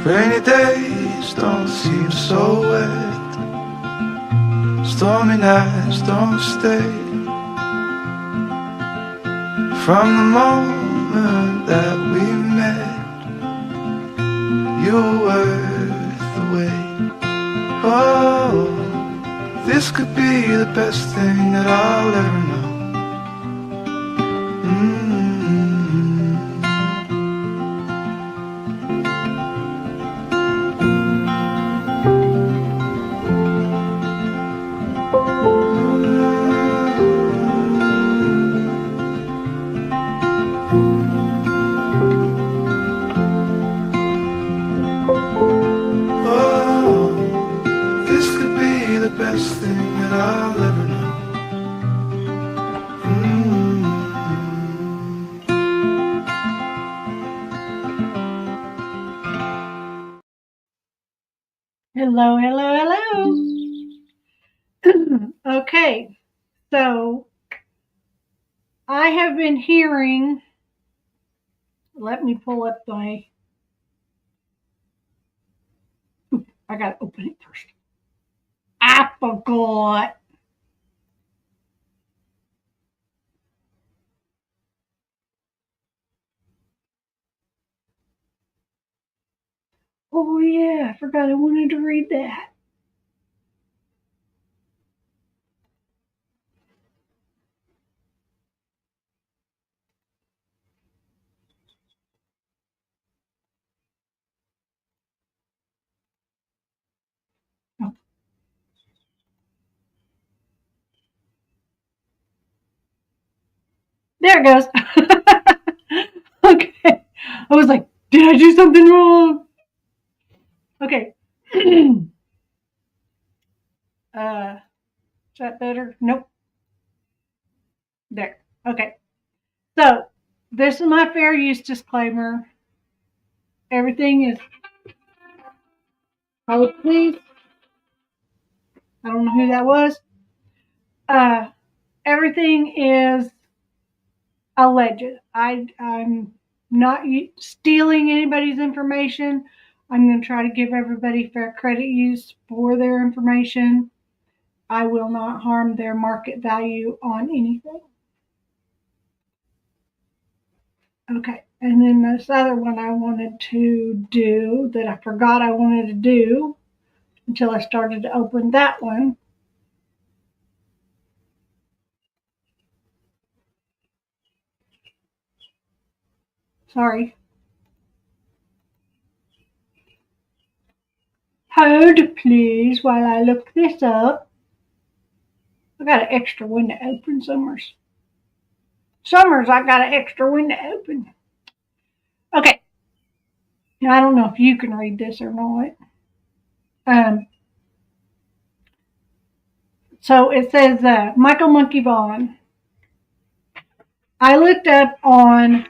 Rainy days don't seem so wet. Stormy nights don't stay. From the moment that we met, you were worth the wait. Oh, this could be the best thing that I'll ever know. Best thing that I'll ever know. Hello, hello, hello. Okay, so I have been hearing, let me pull up my, I gotta open it first. I forgot. Oh yeah, I forgot I wanted to read that. Oh, there it goes. Okay. I was like, did I do something wrong? Okay. Is that better? Nope. There. Okay. So, this is my fair use disclaimer. Everything is, oh, please. I don't know who that was. Uh, Everything is alleged. I'm not stealing anybody's information. I'm going to try to give everybody fair credit use for their information. I will not harm their market value on anything. Okay, and then this other one I wanted to do that I forgot I wanted to do until I started to open that one. Sorry. Hold please while I look this up. I got an extra window open summers. Summers, I got an extra window open. Okay. Now, I don't know if you can read this or not. Um, so it says Michael Monkey Vaughn. I looked up on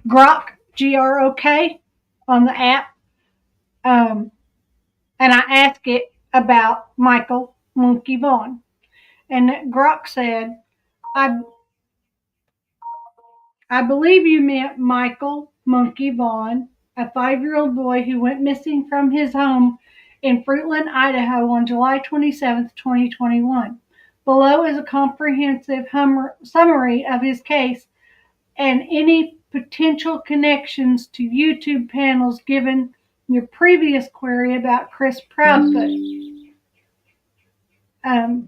Grok, Grok, on the app, and I asked it about Michael Monkey Vaughn. And Grok said, I believe you meant Michael Monkey Vaughn, a 5-year-old boy who went missing from his home in Fruitland, Idaho on July 27, 2021. Below is a comprehensive summary of his case and any potential connections to YouTube panels given your previous query about Chris Proudfoot and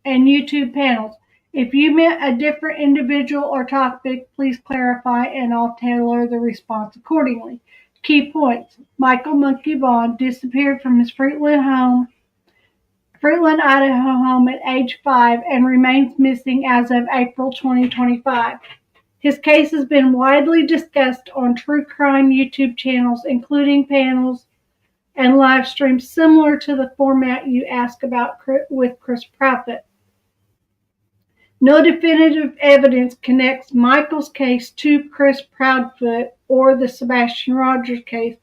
YouTube panels. If you meant a different individual or topic, please clarify and I'll tailor the response accordingly. Key points. Michael Monkey Vaughn disappeared from his Fruitland, Idaho home at age 5 and remains missing as of April 2025. His case has been widely discussed on true crime YouTube channels, including panels and live streams similar to the format you asked about with Chris Proudfoot. No definitive evidence connects Michael's case to Chris Proudfoot or the Sebastian Rogers case,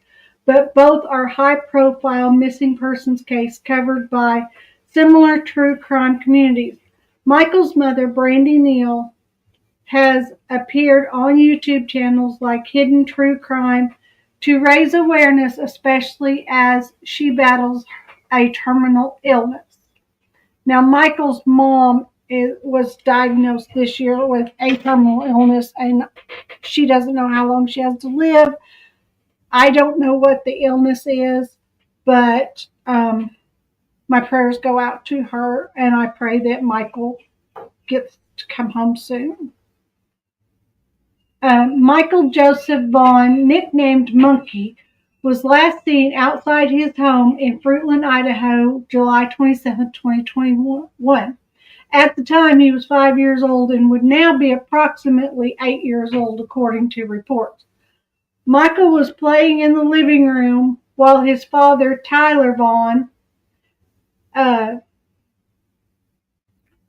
but both are high-profile missing persons cases covered by similar true crime communities. Michael's mother, Brandy Neal, has appeared on YouTube channels like Hidden True Crime, to raise awareness, especially as she battles a terminal illness. Now, Michael's mom was diagnosed this year with a terminal illness, and she doesn't know how long she has to live. I don't know what the illness is, but my prayers go out to her, and I pray that Michael gets to come home soon. Michael Joseph Vaughn, nicknamed Monkey, was last seen outside his home in Fruitland, Idaho, July 27, 2021. At the time, he was 5 years old and would now be approximately 8 years old, according to reports. Michael was playing in the living room while his father, Tyler Vaughn,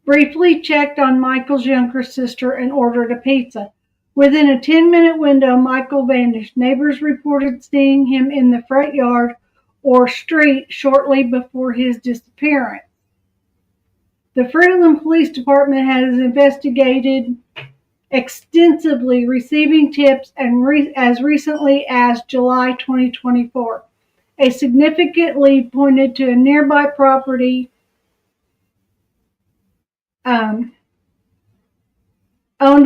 briefly checked on Michael's younger sister and ordered a pizza. Within a 10-minute window, Michael vanished. Neighbors reported seeing him in the front yard or street shortly before his disappearance. The Fruitland Police Department has investigated extensively, receiving tips and as recently as July 2024. A significant lead pointed to a nearby property owned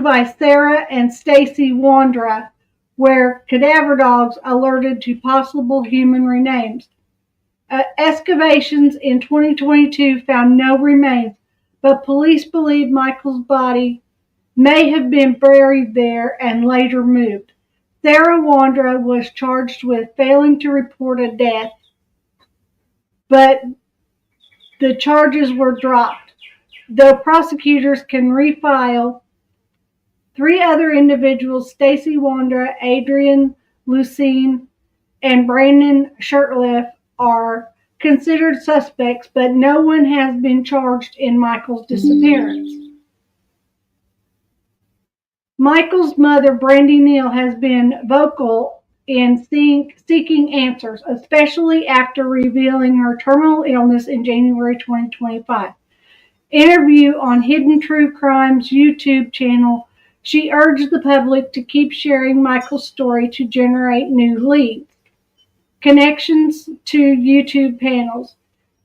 by Sarah and Stacy Wandra, where cadaver dogs alerted to possible human remains. Excavations in 2022 found no remains, but police believe Michael's body may have been buried there and later moved. Sarah Wandra was charged with failing to report a death, but the charges were dropped, though prosecutors can refile. 3 other individuals, Stacy Wandra, Adrian Lucene, and Brandon Shurtleff, are considered suspects, but no one has been charged in Michael's disappearance. Michael's mother, Brandy Neal, has been vocal in seeking answers, especially after revealing her terminal illness in January 2025. Interview on Hidden True Crimes YouTube channel, she urged the public to keep sharing Michael's story to generate new leads. Connections to YouTube panels.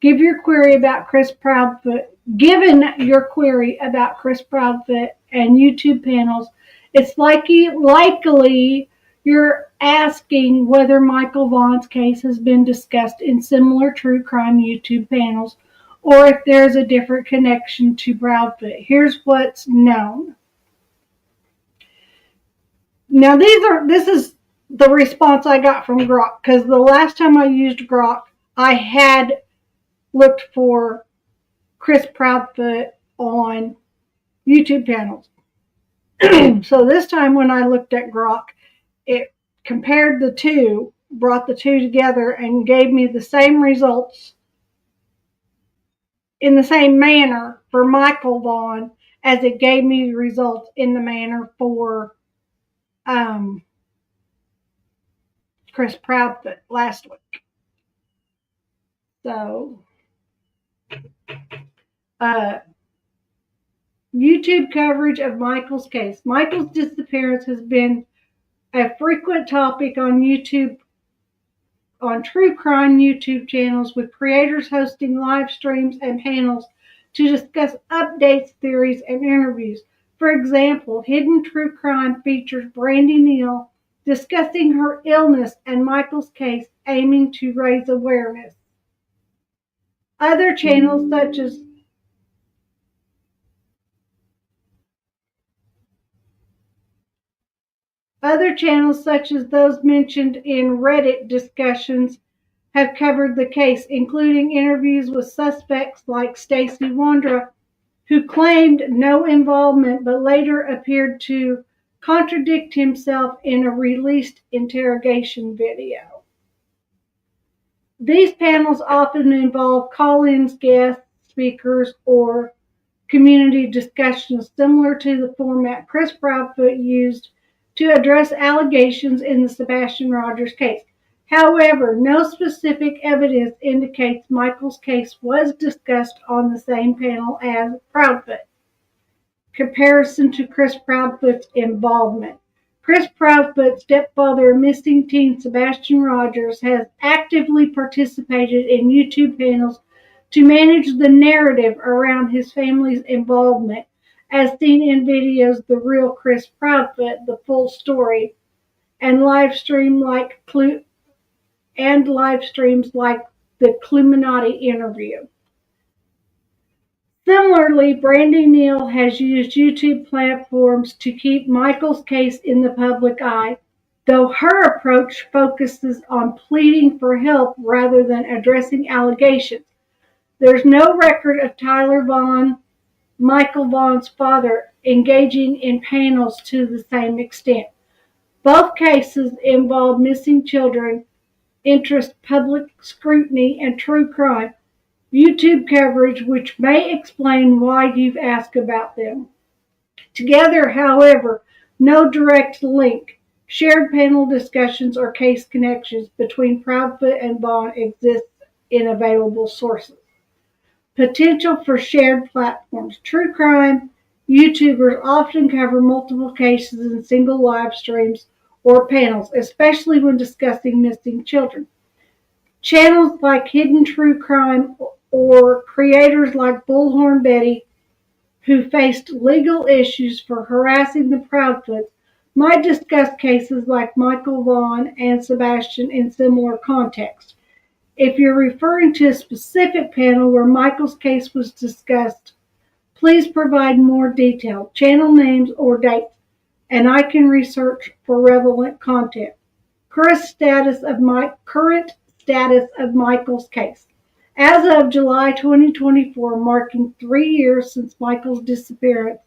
Given your query about Chris Proudfoot and YouTube panels, it's likely you're asking whether Michael Vaughn's case has been discussed in similar true crime YouTube panels, or if there's a different connection to Proudfoot. Here's what's known. Now, this is the response I got from Grok, because the last time I used Grok, I had looked for Chris Proudfoot on YouTube panels. So this time when I looked at Grok, it compared the two, brought the two together, and gave me the same results in the same manner for Michael Vaughn as it gave me the results in the manner for Chris Proudfoot last week. So, YouTube coverage of Michael's case. Michael's disappearance has been a frequent topic on YouTube, on true crime YouTube channels, with creators hosting live streams and panels to discuss updates, theories, and interviews. For example, Hidden True Crime features Brandy Neal discussing her illness and Michael's case, aiming to raise awareness. Other channels such as those mentioned in Reddit discussions have covered the case, including interviews with suspects like Stacy Wandra, who claimed no involvement but later appeared to contradict himself in a released interrogation video. These panels often involve call-ins, guest speakers, or community discussions similar to the format Chris Proudfoot used to address allegations in the Sebastian Rogers case. However, no specific evidence indicates Michael's case was discussed on the same panel as Proudfoot. Comparison to Chris Proudfoot's involvement. Chris Proudfoot's stepfather, missing teen Sebastian Rogers, has actively participated in YouTube panels to manage the narrative around his family's involvement, as seen in videos The Real Chris Proudfoot, The Full Story, and live streams like the Cluminati interview. Similarly, Brandy Neal has used YouTube platforms to keep Michael's case in the public eye, though her approach focuses on pleading for help rather than addressing allegations. There's no record of Tyler Vaughn, Michael Vaughn's father, engaging in panels to the same extent. Both cases involve missing children, interest public scrutiny, and true crime YouTube coverage, which may explain why you've asked about them. Together, however, no direct link, shared panel discussions, or case connections between Proudfoot and Vaughn exists in available sources. Potential for shared platforms. True crime YouTubers often cover multiple cases in single live streams or panels, especially when discussing missing children. Channels like Hidden True Crime or creators like Bullhorn Betty, who faced legal issues for harassing the Proudfoots, might discuss cases like Michael Vaughn and Sebastian in similar contexts. If you're referring to a specific panel where Michael's case was discussed, please provide more detail, channel names, or dates, and I can research for relevant content. Current status of Michael's case. As of July 2024, marking 3 years since Michael's disappearance,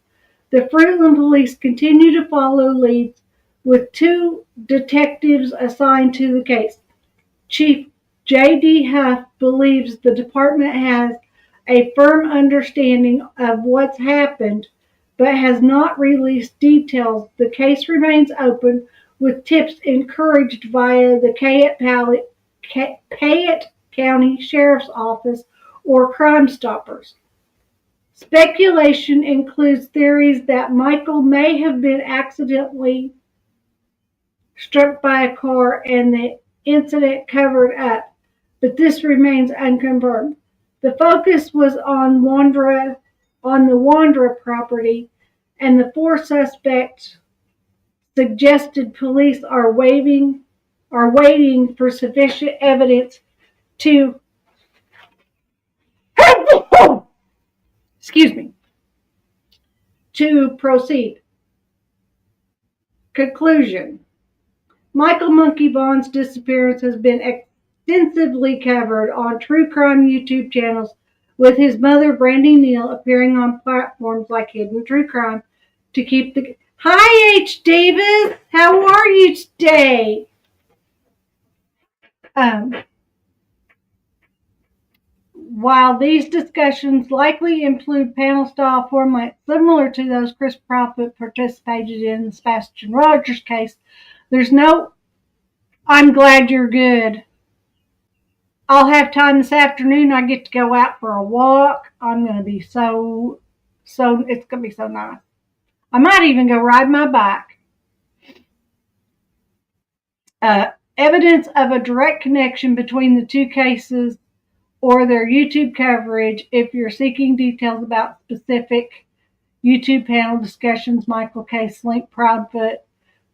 the Fruitland police continue to follow leads with 2 detectives assigned to the case. Chief J.D. Huff believes the department has a firm understanding of what's happened, but has not released details. The case remains open, with tips encouraged via the Payette County Sheriff's Office or Crime Stoppers. Speculation includes theories that Michael may have been accidentally struck by a car and the incident covered up, but this remains unconfirmed. The focus was on the Wandra property, and the 4 suspects suggested police are waiting for sufficient evidence to proceed. Conclusion. Michael Monkey Vaughn's disappearance has been extensively covered on true crime YouTube channels, with his mother, Brandy Neal, appearing on platforms like Hidden True Crime to keep the... Hi, H. Davis! How are you today? While these discussions likely include panel-style format similar to those Chris Proudfoot participated in the Sebastian Rogers case, there's no... I'm glad you're good. I'll have time this afternoon. I get to go out for a walk. I'm going to be it's going to be so nice. I might even go ride my bike. Evidence of a direct connection between the 2 cases or their YouTube coverage. If you're seeking details about specific YouTube panel discussions, Michael case link Proudfoot,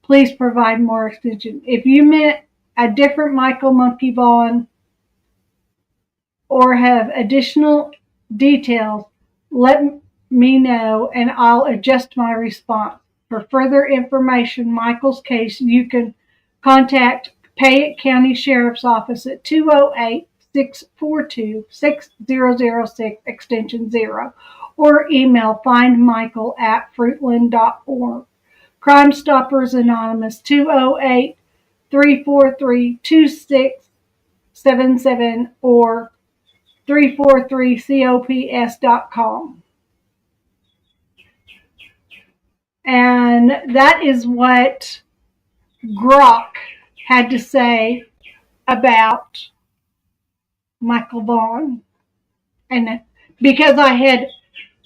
please provide more extension. If you meant a different Michael Monkey Vaughn or have additional details, let me know and I'll adjust my response. For further information, Michael's case, you can contact Payette County Sheriff's Office at 208-642-6006 extension 0 or email findmichael@fruitland.org. Crime Stoppers Anonymous 208-343-2677 or 343cops.com. And that is what Grok had to say about Michael Vaughn. And because I had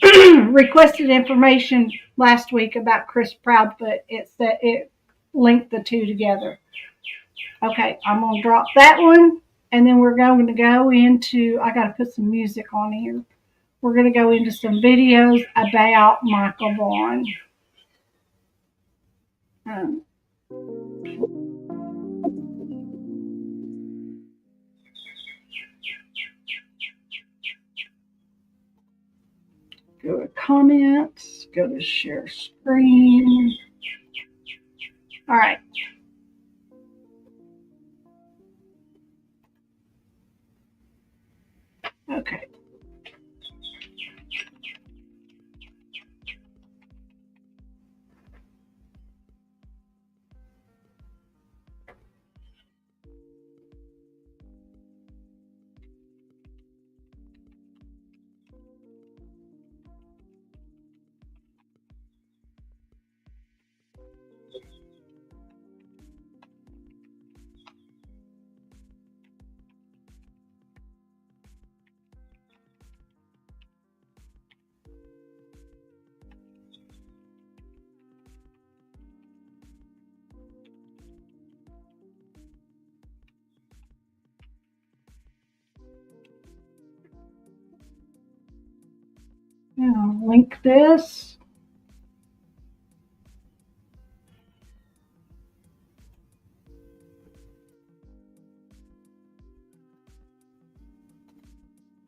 requested information last week about Chris Proudfoot, it link the two together. Okay, I'm going to drop that one, and then we're going to go into, I got to put some music on here. We're going to go into some videos about Michael Vaughn. Go to comments, go to share screen. All right. Okay. Link this.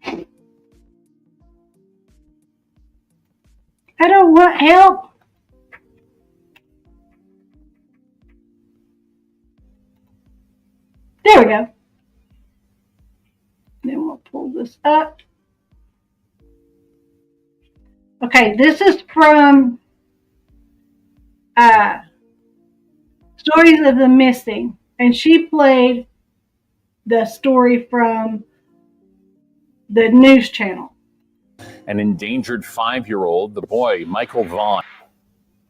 I don't want help. There we go. Then we'll pull this up. Okay, this is from Stories of the Missing, and she played the story from the news channel. An endangered 5-year-old, the boy, Michael Vaughn.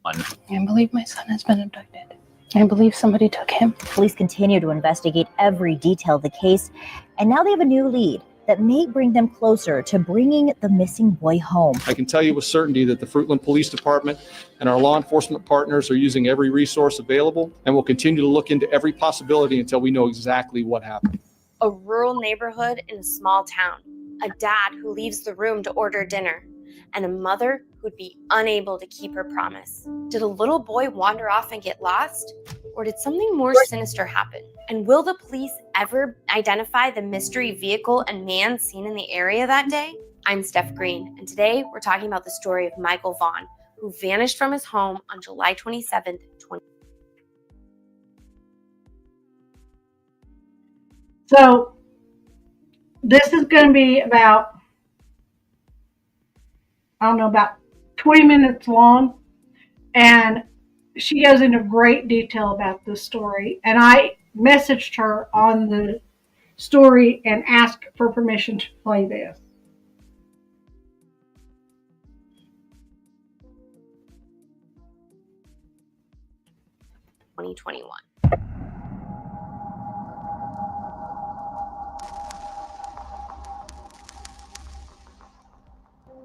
I can't believe my son has been abducted. I believe somebody took him. Police continue to investigate every detail of the case, and now they have a new lead that may bring them closer to bringing the missing boy home. I can tell you with certainty that the Fruitland Police Department and our law enforcement partners are using every resource available and will continue to look into every possibility until we know exactly what happened. A rural neighborhood in a small town, a dad who leaves the room to order dinner, and a mother who'd be unable to keep her promise. Did a little boy wander off and get lost? Or did something more sinister happen? And will the police ever identify the mystery vehicle and man seen in the area that day? I'm Steph Green, and today we're talking about the story of Michael Vaughn, who vanished from his home on July 27th, 2020. So this is going to be about, I don't know, about 20 minutes long. And she goes into great detail about this story. And I messaged her on the story and asked for permission to play this.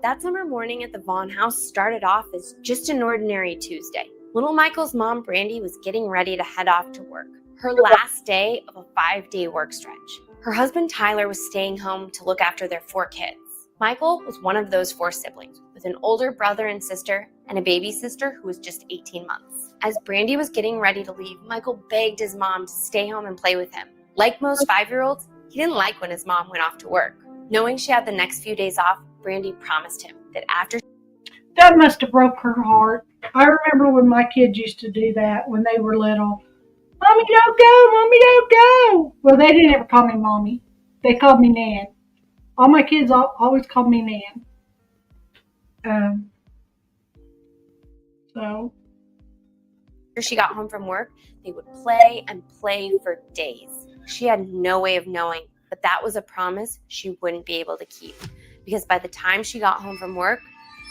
That summer morning at the Vaughn house started off as just an ordinary Tuesday. Little Michael's mom, Brandy, was getting ready to head off to work, her last day of a 5-day work stretch. Her husband, Tyler, was staying home to look after their 4 kids. Michael was one of those 4 siblings, with an older brother and sister and a baby sister who was just 18 months. As Brandy was getting ready to leave, Michael begged his mom to stay home and play with him. Like most 5-year-olds, he didn't like when his mom went off to work. Knowing she had the next few days off, Brandy promised him that after... That must have broke her heart. I remember when my kids used to do that when they were little. Mommy, don't go. Mommy, don't go. Well, they didn't ever call me Mommy. They called me Nan. All my kids always called me Nan. So... After she got home from work, they would play and play for days. She had no way of knowing, but that was a promise she wouldn't be able to keep, because by the time she got home from work,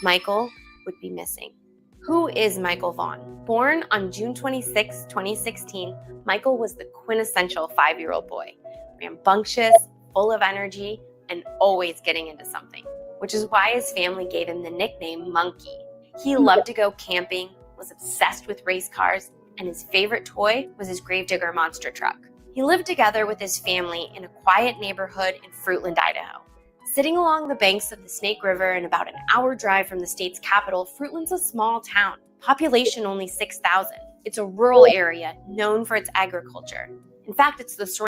Michael would be missing. Who is Michael Vaughn? Born on June 26, 2016, Michael was the quintessential 5-year-old boy, rambunctious, full of energy, and always getting into something, which is why his family gave him the nickname Monkey. He loved to go camping, was obsessed with race cars, and his favorite toy was his gravedigger monster truck. He lived together with his family in a quiet neighborhood in Fruitland, Idaho. Sitting along the banks of the Snake River and about an hour drive from the state's capital, Fruitland's a small town, population only 6,000. It's a rural area known for its agriculture. In fact, it's the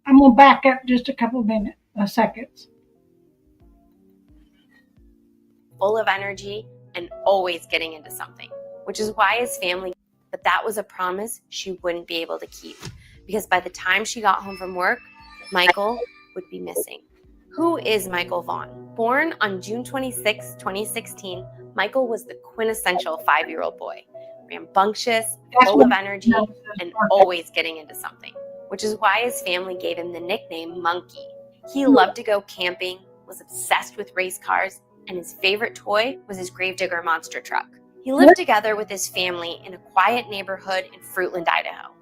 I'm going to back up just a couple of seconds. Full of energy and always getting into something, which is why his family, but that was a promise she wouldn't be able to keep, because by the time she got home from work, Michael would be missing. Who is Michael Vaughn? Born on June 26, 2016, Michael was the quintessential 5-year-old boy, rambunctious, full of energy, and always getting into something, which is why his family gave him the nickname Monkey. He loved to go camping, was obsessed with race cars, and his favorite toy was his gravedigger monster truck. He lived together with his family in a quiet neighborhood in Fruitland, Idaho.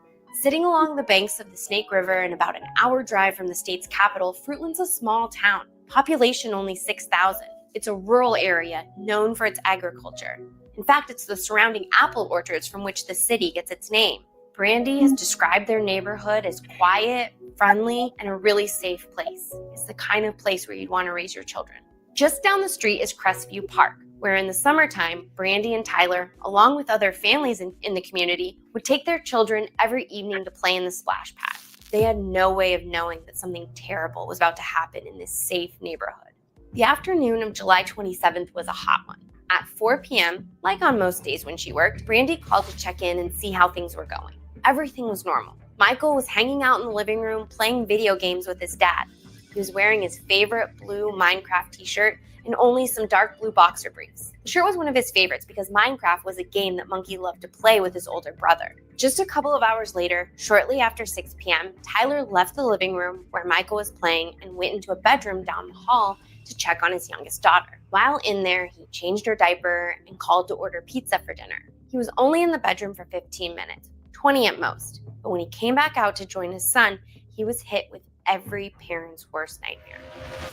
Sitting along the banks of the Snake River and about an hour drive from the state's capital, Fruitland's a small town, population only 6,000. It's a rural area known for its agriculture. In fact, it's the surrounding apple orchards from which the city gets its name. Brandy has described their neighborhood as quiet, friendly, and a really safe place. It's the kind of place where you'd want to raise your children. Just down the street is Crestview Park, where in the summertime, Brandy and Tyler, along with other families in the community, would take their children every evening to play in the splash pad. They had no way of knowing that something terrible was about to happen in this safe neighborhood. The afternoon of July 27th was a hot one. At 4 p.m., like on most days when she worked, Brandy called to check in and see how things were going. Everything was normal. Michael was hanging out in the living room playing video games with his dad. He was wearing his favorite blue Minecraft t-shirt and only some dark blue boxer briefs. The shirt was one of his favorites because Minecraft was a game that Monkey loved to play with his older brother. Just a couple of hours later, shortly after 6 p.m., Tyler left the living room where Michael was playing and went into a bedroom down the hall to check on his youngest daughter. While in there, he changed her diaper and called to order pizza for dinner. He was only in the bedroom for 15 minutes, 20 at most. But when he came back out to join his son, he was hit with every parent's worst nightmare.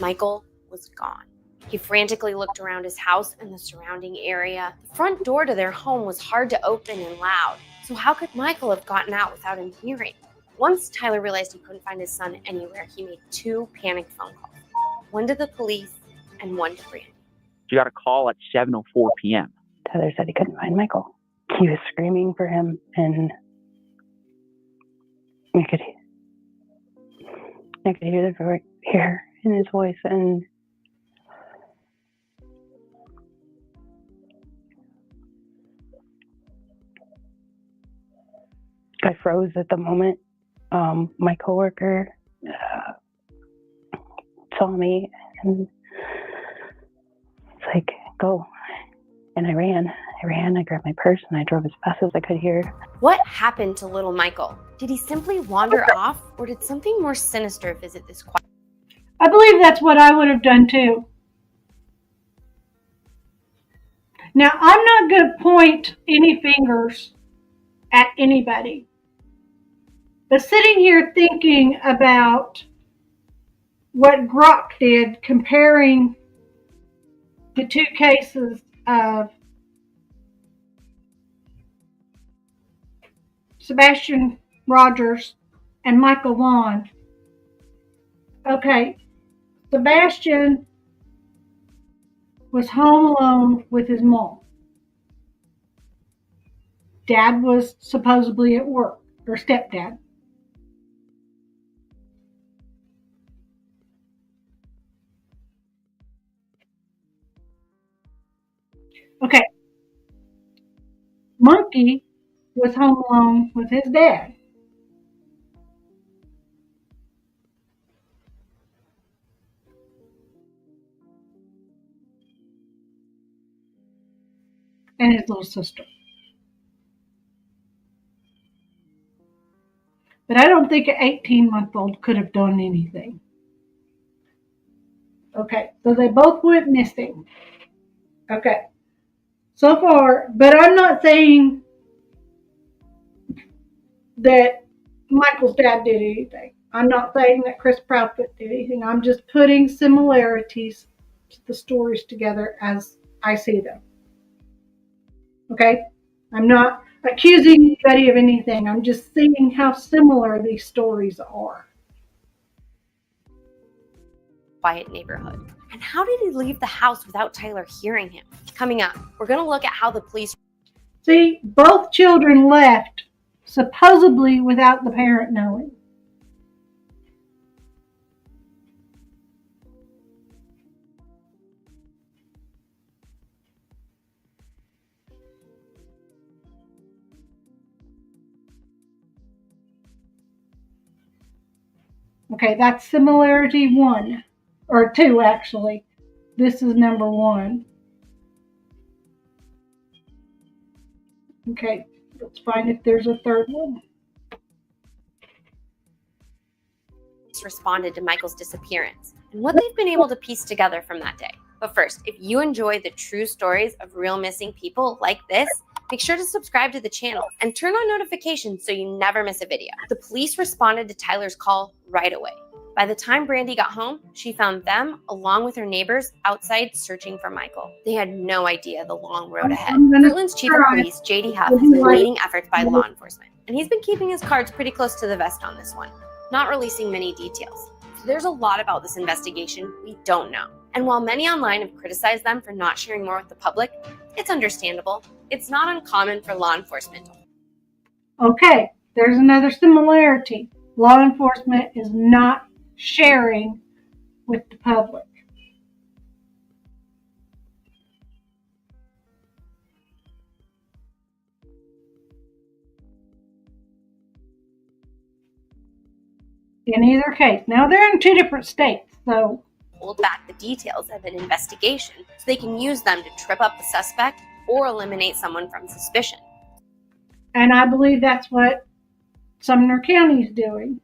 Michael was gone. He frantically looked around his house and the surrounding area. The front door to their home was hard to open and loud, so how could Michael have gotten out without him hearing? Once Tyler realized he couldn't find his son anywhere, he made 2 panicked phone calls. One to the police and one to Brandy. She got a call at 7:04 p.m. Tyler said he couldn't find Michael. He was screaming for him, and I could hear the fear in his voice, and I froze at the moment. My coworker saw me and it's like, go. And I ran, I grabbed my purse and I drove as fast as I could here. What happened to little Michael? Did he simply wander off, or did something more sinister visit this quiet? I believe that's what I would have done too. Now, I'm not going to point any fingers at anybody. But sitting here thinking about what Grok did, comparing the 2 cases of Sebastian Rogers and Michael Vaughn. Okay, Sebastian was home alone with his mom. Dad was supposedly at work, or stepdad. Okay. Monkey was home alone with his dad. And his little sister. But I don't think an 18-month-old could have done anything. Okay, so they both went missing. Okay. So far, but I'm not saying that Michael's dad did anything. I'm not saying that Chris Proudfoot did anything. I'm just putting similarities to the stories together as I see them. Okay? I'm not accusing anybody of anything. I'm just seeing how similar these stories are. Quiet neighborhood. And how did he leave the house without Tyler hearing him? Coming up, we're going to look at how the police. See, both children left supposedly without the parent knowing. Okay, that's similarity 1, or 2 actually. This is number 1. Okay, let's find if there's a third one. Responded to Michael's disappearance and what they've been able to piece together from that day. But first, if you enjoy the true stories of real missing people like this, make sure to subscribe to the channel and turn on notifications so you never miss a video. The police responded to Tyler's call right away. By the time Brandy got home, she found them, along with her neighbors, outside searching for Michael. They had no idea the long road ahead. Fruitland's chief of police, J.D. Huff, has been leading efforts by law enforcement, and he's been keeping his cards pretty close to the vest on this one, not releasing many details. So there's a lot about this investigation we don't know. And while many online have criticized them for not sharing more with the public, it's understandable. It's not uncommon for law enforcement. Okay, there's another similarity. Law enforcement is not sharing with the public. In either case. Now they're in 2 different states, so Hold back the details of an investigation so they can use them to trip up the suspect or eliminate someone from suspicion. and I believe that's what Sumner County is doing.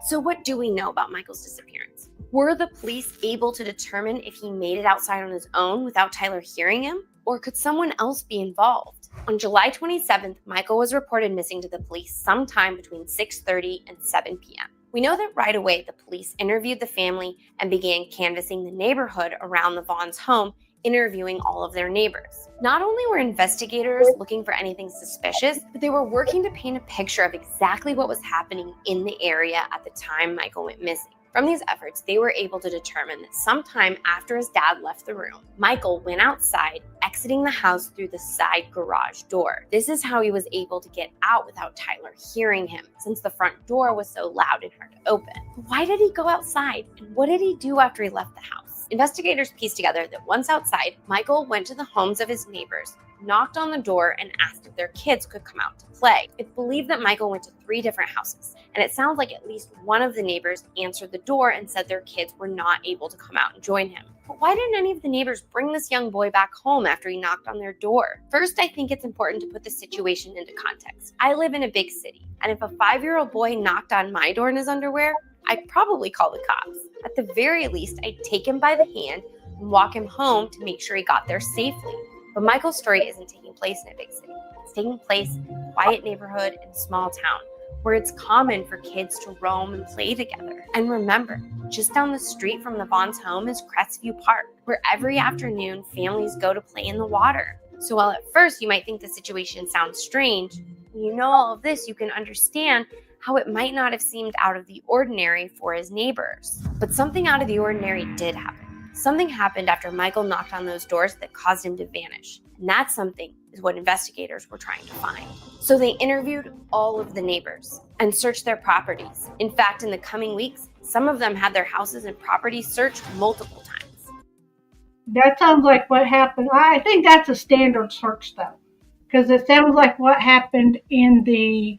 So what do we know about Michael's disappearance? Were the police able to determine if he made it outside on his own without Tyler hearing him? Or could someone else be involved? On July 27th, Michael was reported missing to the police sometime between 6:30 and 7 p.m. We know that right away the police interviewed the family and began canvassing the neighborhood around the Vaughn's home, interviewing all of their neighbors. Not only were investigators looking for anything suspicious, but they were working to paint a picture of exactly what was happening in the area at the time Michael went missing. From these efforts, they were able to determine that sometime after his dad left the room, Michael went outside, exiting the house through the side garage door. This is how he was able to get out without Tyler hearing him, since the front door was so loud and hard to open. But why did he go outside, and what did he do after he left the house? Investigators pieced together that once outside, Michael went to the homes of his neighbors, knocked on the door, and asked if their kids could come out to play. It's believed that Michael went to 3 different houses, and it sounds like at least one of the neighbors answered the door and said their kids were not able to come out and join him. But why didn't any of the neighbors bring this young boy back home after he knocked on their door? First, I think it's important to put the situation into context. I live in a big city, and if a 5-year-old boy knocked on my door in his underwear, I'd probably call the cops. At the very least, I'd take him by the hand and walk him home to make sure he got there safely. But Michael's story isn't taking place in a big city. It's taking place in a quiet neighborhood in a small town, where it's common for kids to roam and play together. And remember, just down the street from the Vaughn's home is Crestview Park, where every afternoon families go to play in the water. So while at first you might think the situation sounds strange, when you know all of this, you can understand how it might not have seemed out of the ordinary for his neighbors. But something out of the ordinary did happen. Something happened after Michael knocked on those doors that caused him to vanish. And that something is what investigators were trying to find. So they interviewed all of the neighbors and searched their properties. In fact, in the coming weeks, some of them had their houses and properties searched multiple times. That sounds like what happened. I think that's a standard search, though, because it sounds like what happened in the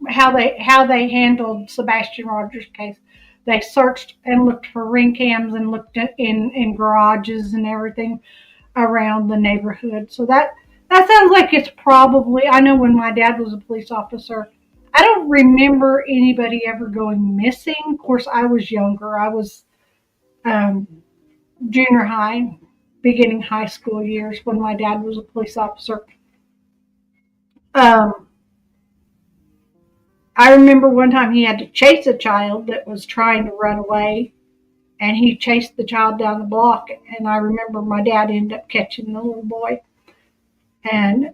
how they handled Sebastian Rogers' case. They searched and looked for ring cams and looked at in garages and everything around the neighborhood. So that sounds like it's probably. I know when my dad was a police officer, I don't remember anybody ever going missing. Of course, I was younger. I was junior high, beginning high school years when my dad was a police officer. I remember one time he had to chase a child that was trying to run away, and he chased the child down the block. And I remember my dad ended up catching the little boy and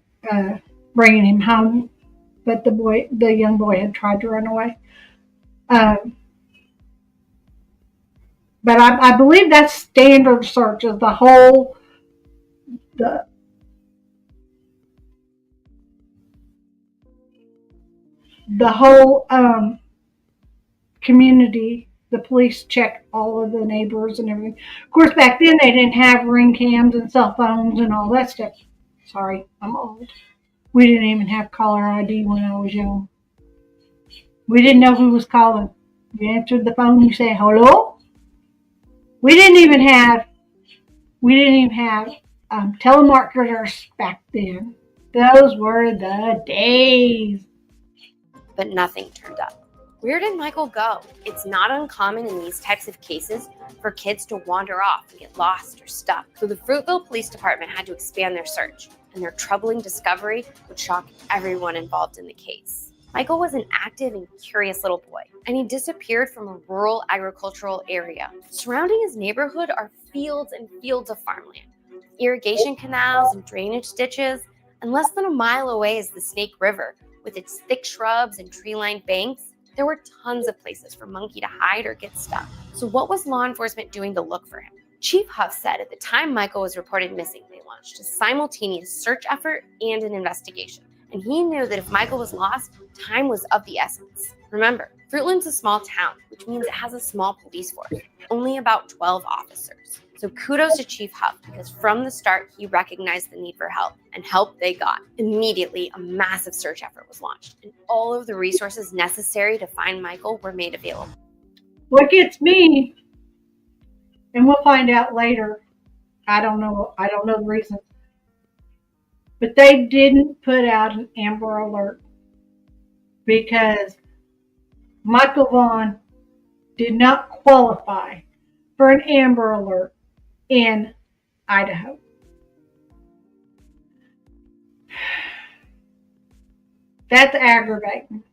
bringing him home, but the young boy had tried to run away. But I believe that's standard search of the whole community. The police checked all of the neighbors and everything. Of course, back then they didn't have ring cams and cell phones and all that stuff. Sorry, I'm old. We didn't even have caller ID when I was young. We didn't know who was calling. You answered the phone, you say hello. We didn't even have telemarketers back then. Those were the days. But nothing turned up. Where did Michael go? It's not uncommon in these types of cases for kids to wander off and get lost or stuck. So the Fruitville Police Department had to expand their search, and their troubling discovery would shock everyone involved in the case. Michael was an active and curious little boy, and he disappeared from a rural agricultural area. Surrounding his neighborhood are fields and fields of farmland, irrigation canals and drainage ditches, and less than a mile away is the Snake River, with its thick shrubs and tree-lined banks. There were tons of places for Monkey to hide or get stuck. So what was law enforcement doing to look for him? Chief Huff said at the time Michael was reported missing, they launched a simultaneous search effort and an investigation. And he knew that if Michael was lost, time was of the essence. Remember, Fruitland's a small town, which means it has a small police force, only about 12 officers. So kudos to Chief Huff, because from the start, he recognized the need for help, and help they got. Immediately, a massive search effort was launched, and all of the resources necessary to find Michael were made available. What gets me, and we'll find out later, I don't know the reason, but they didn't put out an Amber Alert because Michael Vaughn did not qualify for an Amber Alert in Idaho. That's aggravating.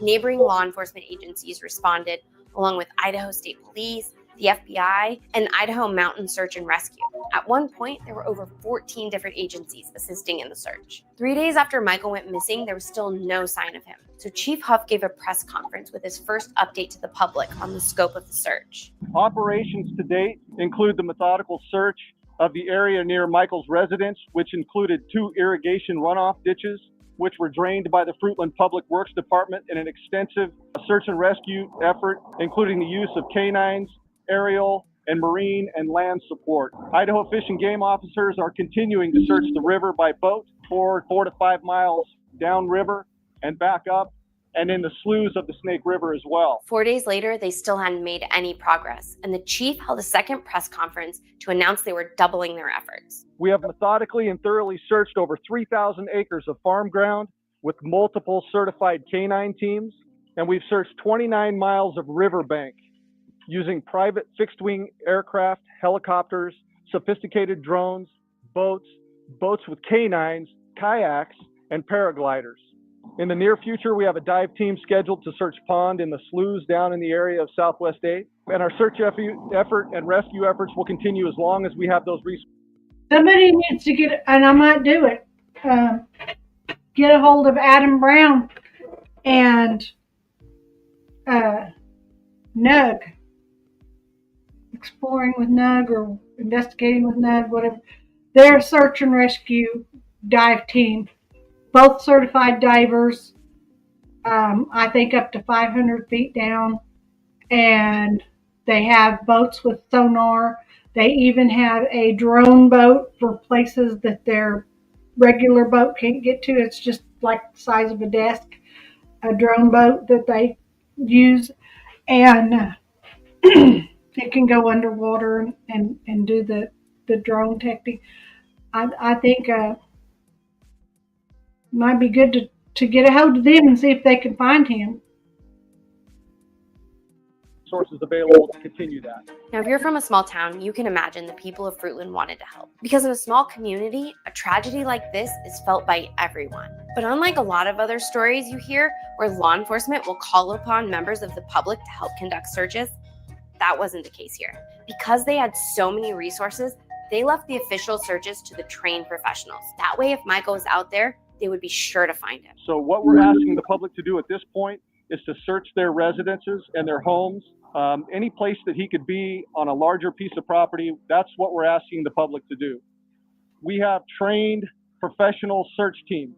Neighboring law enforcement agencies responded, along with Idaho State Police, the FBI, and Idaho Mountain Search and Rescue. At one point, there were over 14 different agencies assisting in the search. 3 days after Michael went missing, there was still no sign of him. So Chief Huff gave a press conference with his first update to the public on the scope of the search. Operations to date include the methodical search of the area near Michael's residence, which included 2 irrigation runoff ditches, which were drained by the Fruitland Public Works Department in an extensive search and rescue effort, including the use of canines, aerial, and marine and land support. Idaho Fish and Game officers are continuing to search the river by boat for 4 to 5 miles downriver and back up, and in the sloughs of the Snake River as well. 4 days later, they still hadn't made any progress, and the chief held a second press conference to announce they were doubling their efforts. We have methodically and thoroughly searched over 3,000 acres of farm ground with multiple certified canine teams, and we've searched 29 miles of riverbank using private fixed-wing aircraft, helicopters, sophisticated drones, boats with canines, kayaks, and paragliders. In the near future, we have a dive team scheduled to search pond in the sloughs down in the area of Southwest 8. And our search effort and rescue efforts will continue as long as we have those resources. Somebody needs to get, and I might do it, get a hold of Adam Brown and Nug. Exploring with Nug or investigating with Nug, whatever. Their search and rescue dive team. Both certified divers, I think up to 500 feet down, and they have boats with sonar. They even have a drone boat for places that their regular boat can't get to. It's just like the size of a desk, a drone boat that they use, and it can go underwater and do the drone technique. I think might be good to get a hold of them and see if they can find him. resources available to continue that. Now, if you're from a small town, you can imagine the people of Fruitland wanted to help. Because in a small community, a tragedy like this is felt by everyone. But unlike a lot of other stories you hear, where law enforcement will call upon members of the public to help conduct searches, that wasn't the case here. Because they had so many resources, they left the official searches to the trained professionals. That way, if Michael was out there, they would be sure to find him. So what we're asking the public to do at this point is to search their residences and their homes. Any place that he could be on a larger piece of property, that's what we're asking the public to do. We have trained professional search teams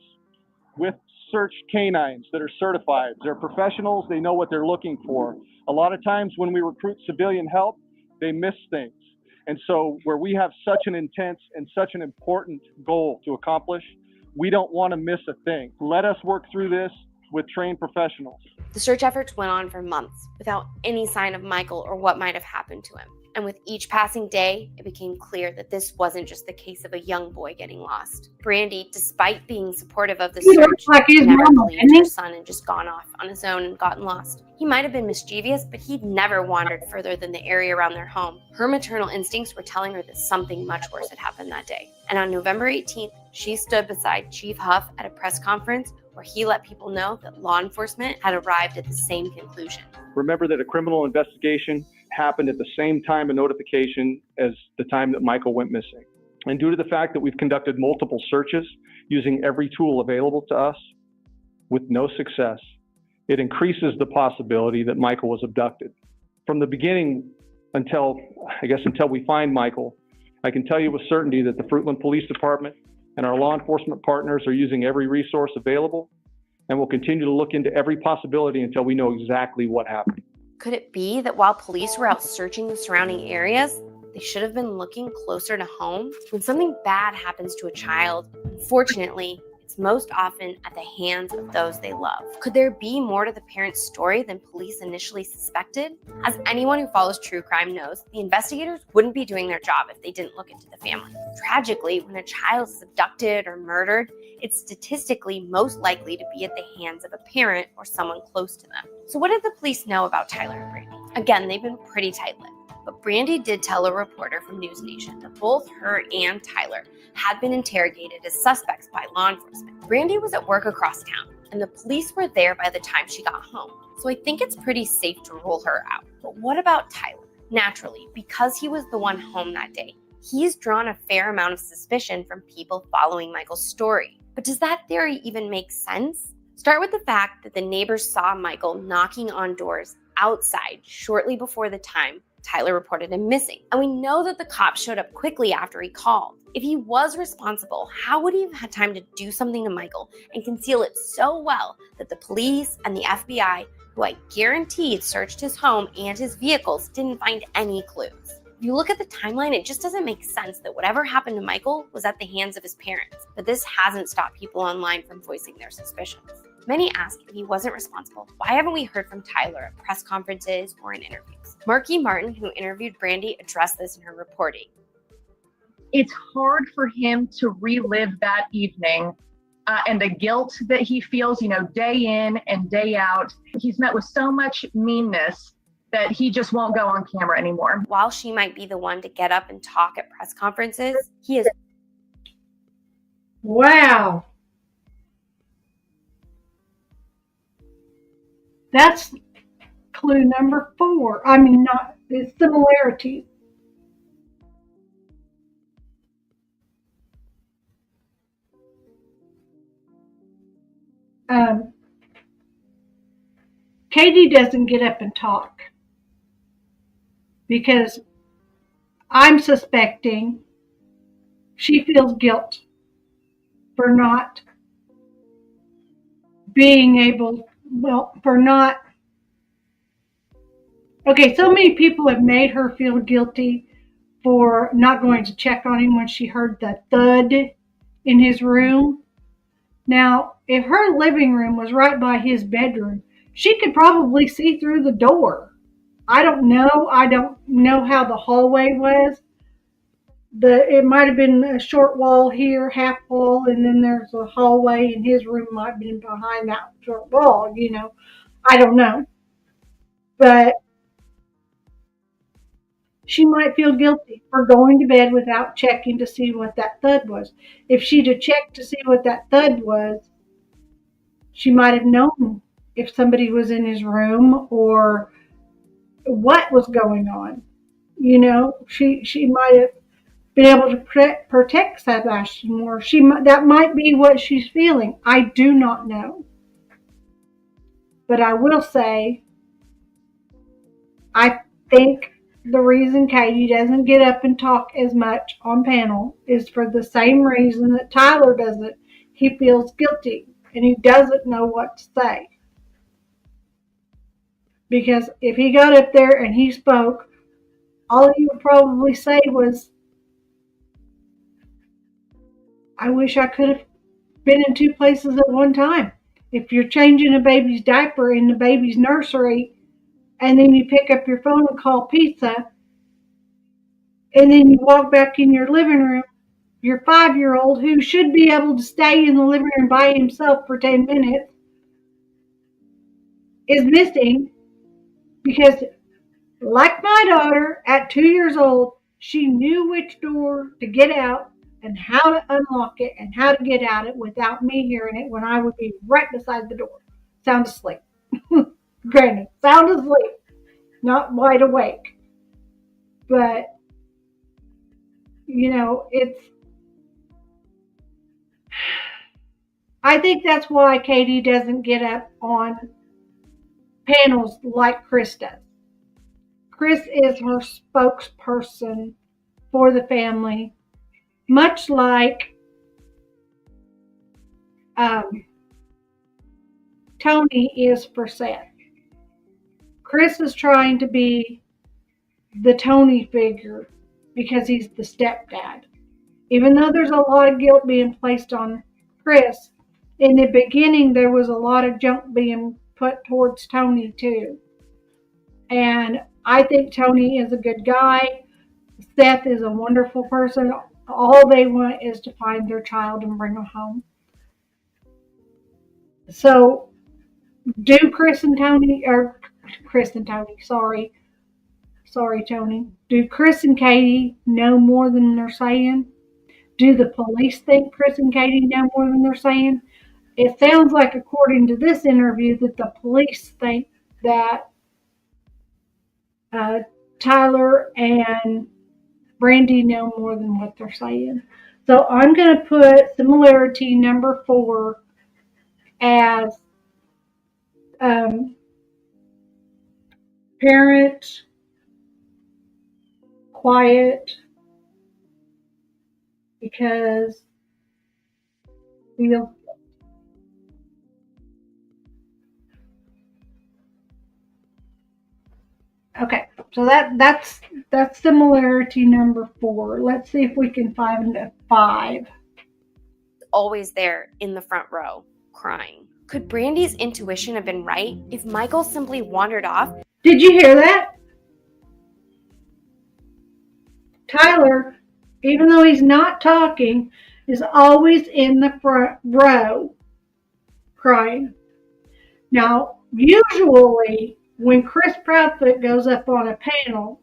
with search canines that are certified. They're professionals, they know what they're looking for. A lot of times when we recruit civilian help, they miss things. And so where we have such an intense and such an important goal to accomplish, we don't want to miss a thing. Let us work through this with trained professionals. The search efforts went on for months without any sign of Michael or what might have happened to him. And with each passing day, it became clear that this wasn't just the case of a young boy getting lost. Brandy, despite being supportive of the search, never believed her son had just gone off on his own and gotten lost. He might have been mischievous, but he'd never wandered further than the area around their home. Her maternal instincts were telling her that something much worse had happened that day. And on November 18th, she stood beside Chief Huff at a press conference where he let people know that law enforcement had arrived at the same conclusion. Remember that a criminal investigation happened at the same time of notification as the time that Michael went missing. And due to the fact that we've conducted multiple searches using every tool available to us with no success, it increases the possibility that Michael was abducted. From the beginning until we find Michael, I can tell you with certainty that the Fruitland Police Department and our law enforcement partners are using every resource available, and will continue to look into every possibility until we know exactly what happened. Could it be that while police were out searching the surrounding areas, they should have been looking closer to home? When something bad happens to a child, unfortunately, it's most often at the hands of those they love. Could there be more to the parent's story than police initially suspected? As anyone who follows true crime knows, the investigators wouldn't be doing their job if they didn't look into the family. Tragically, when a child is abducted or murdered, it's statistically most likely to be at the hands of a parent or someone close to them. So what did the police know about Tyler and Brandy? Again, they've been pretty tight-lipped. But Brandy did tell a reporter from News Nation that both her and Tyler had been interrogated as suspects by law enforcement. Brandy was at work across town, and the police were there by the time she got home. So I think it's pretty safe to rule her out. But what about Tyler? Naturally, because he was the one home that day, he's drawn a fair amount of suspicion from people following Michael's story. But does that theory even make sense? Start with the fact that the neighbors saw Michael knocking on doors outside shortly before the time Tyler reported him missing. And we know that the cops showed up quickly after he called. If he was responsible, how would he have had time to do something to Michael and conceal it so well that the police and the FBI, who I guaranteed searched his home and his vehicles, didn't find any clues? If you look at the timeline, it just doesn't make sense that whatever happened to Michael was at the hands of his parents. But this hasn't stopped people online from voicing their suspicions. Many ask if he wasn't responsible, why haven't we heard from Tyler at press conferences or in interviews? Marky Martin, who interviewed Brandy, addressed this in her reporting. It's hard for him to relive that evening and the guilt that he feels, day in and day out. He's met with so much meanness that he just won't go on camera anymore. While she might be the one to get up and talk at press conferences, he is. Wow. That's clue number 4. It's similarities. Katie doesn't get up and talk because I'm suspecting she feels guilt for not being able, so many people have made her feel guilty for not going to check on him when she heard the thud in his room. Now, if her living room was right by his bedroom, she could probably see through the door. I don't know. I don't know how the hallway was. It might have been a short wall here, half wall, and then there's a hallway, and his room might have been behind that short wall, I don't know. But She might feel guilty for going to bed without checking to see what that thud was. If she'd have checked to see what that thud was, she might have known if somebody was in his room or what was going on. You know, she might have been able to protect Sebastian more. That might be what she's feeling. I do not know. But I will say, I think the reason Katie doesn't get up and talk as much on panel is for the same reason that Tyler doesn't. He feels guilty and he doesn't know what to say. Because if he got up there and he spoke, all he would probably say was, I wish I could have been in two places at one time. If you're changing a baby's diaper in the baby's nursery and then you pick up your phone and call pizza and then you walk back in your living room, your 5-year-old who should be able to stay in the living room by himself for 10 minutes is missing because, like my daughter at 2 years old, she knew which door to get out and how to unlock it and how to get out it without me hearing it when I would be right beside the door, sound asleep. Granted, sound asleep, not wide awake. But, you know, I think that's why Katie doesn't get up on panels like Chris does. Chris is her spokesperson for the family, much like Tony is for Seth. Chris is trying to be the Tony figure because he's the stepdad. Even though there's a lot of guilt being placed on Chris, in the beginning there was a lot of junk being put towards Tony too. And I think Tony is a good guy. Seth is a wonderful person. All they want is to find their child and bring them home. So, do Chris and Tony, sorry Tony, do Chris and Katie know more than they're saying? Do the police think Chris and Katie know more than they're saying? It sounds like, according to this interview, that the police think that Tyler and Brandy know more than what they're saying. So I'm going to put similarity number 4 as parent, quiet, because feel. Okay, so that's similarity number 4. Let's see if we can find a 5. Always there in the front row, crying. Could Brandy's intuition have been right if Michael simply wandered off? Did you hear that? Tyler, even though he's not talking, is always in the front row crying. Now, usually when Chris Proudfoot goes up on a panel,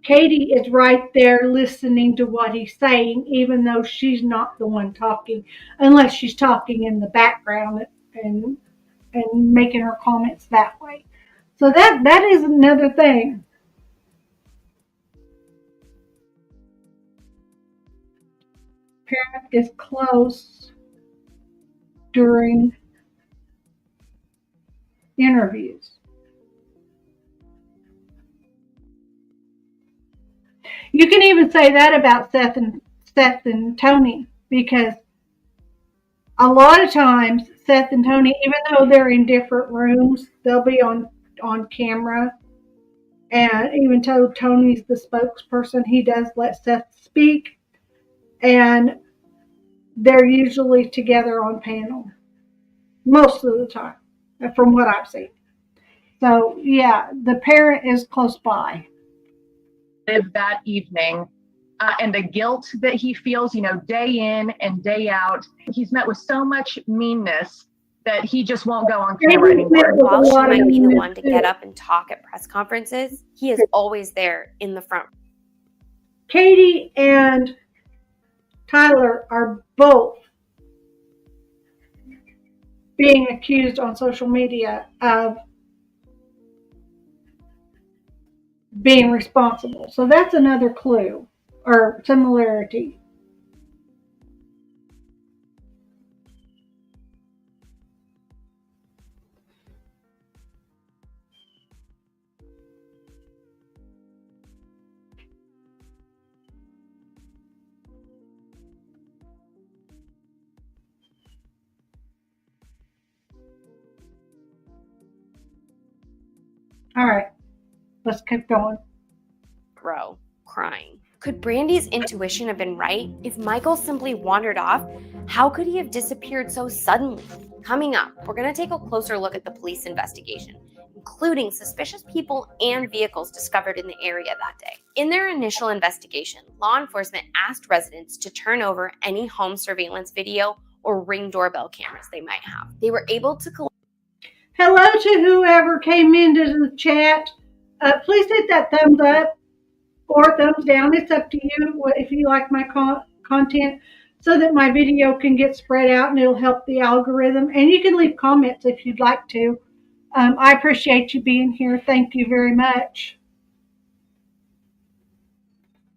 Katie is right there listening to what he's saying, even though she's not the one talking, unless she's talking in the background and making her comments that way. So that is another thing. Parent is close during interviews. You can even say that about Seth and Tony, because a lot of times Seth and Tony, even though they're in different rooms, they'll be on camera. And even though Tony's the spokesperson, he does let Seth speak. And they're usually together on panel most of the time, from what I've seen. So, yeah, the parent is close by. That evening, and the guilt that he feels, day in and day out. He's met with so much meanness that he just won't go on camera anymore. While she might be the one to get up and talk at press conferences, he is always there in the front. Katie and Tyler are both being accused on social media of being responsible. So that's another clue or similarity. All right, let's keep going. Row, crying. Could Brandy's intuition have been right? If Michael simply wandered off, how could he have disappeared so suddenly? Coming up, we're going to take a closer look at the police investigation, including suspicious people and vehicles discovered in the area that day. In their initial investigation, law enforcement asked residents to turn over any home surveillance video or Ring doorbell cameras they might have. They were able to collect. Hello to whoever came into the chat. Please hit that thumbs up or thumbs down. It's up to you if you like my content, so that my video can get spread out and it'll help the algorithm. And you can leave comments if you'd like to. I appreciate you being here. Thank you very much.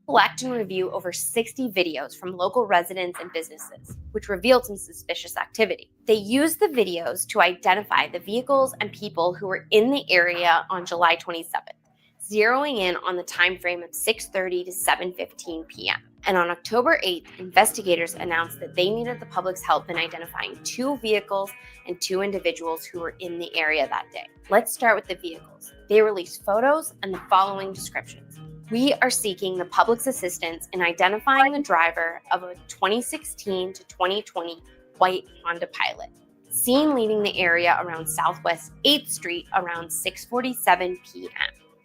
Collect and review over 60 videos from local residents and businesses, which revealed some suspicious activity. They used the videos to identify the vehicles and people who were in the area on July 27th, zeroing in on the time frame of 6:30 to 7:15 p.m. And on October 8th, investigators announced that they needed the public's help in identifying 2 vehicles and 2 individuals who were in the area that day. Let's start with the vehicles. They released photos and the following descriptions. We are seeking the public's assistance in identifying the driver of a 2016 to 2020 white Honda Pilot, seen leaving the area around Southwest 8th Street around 6:47 p.m.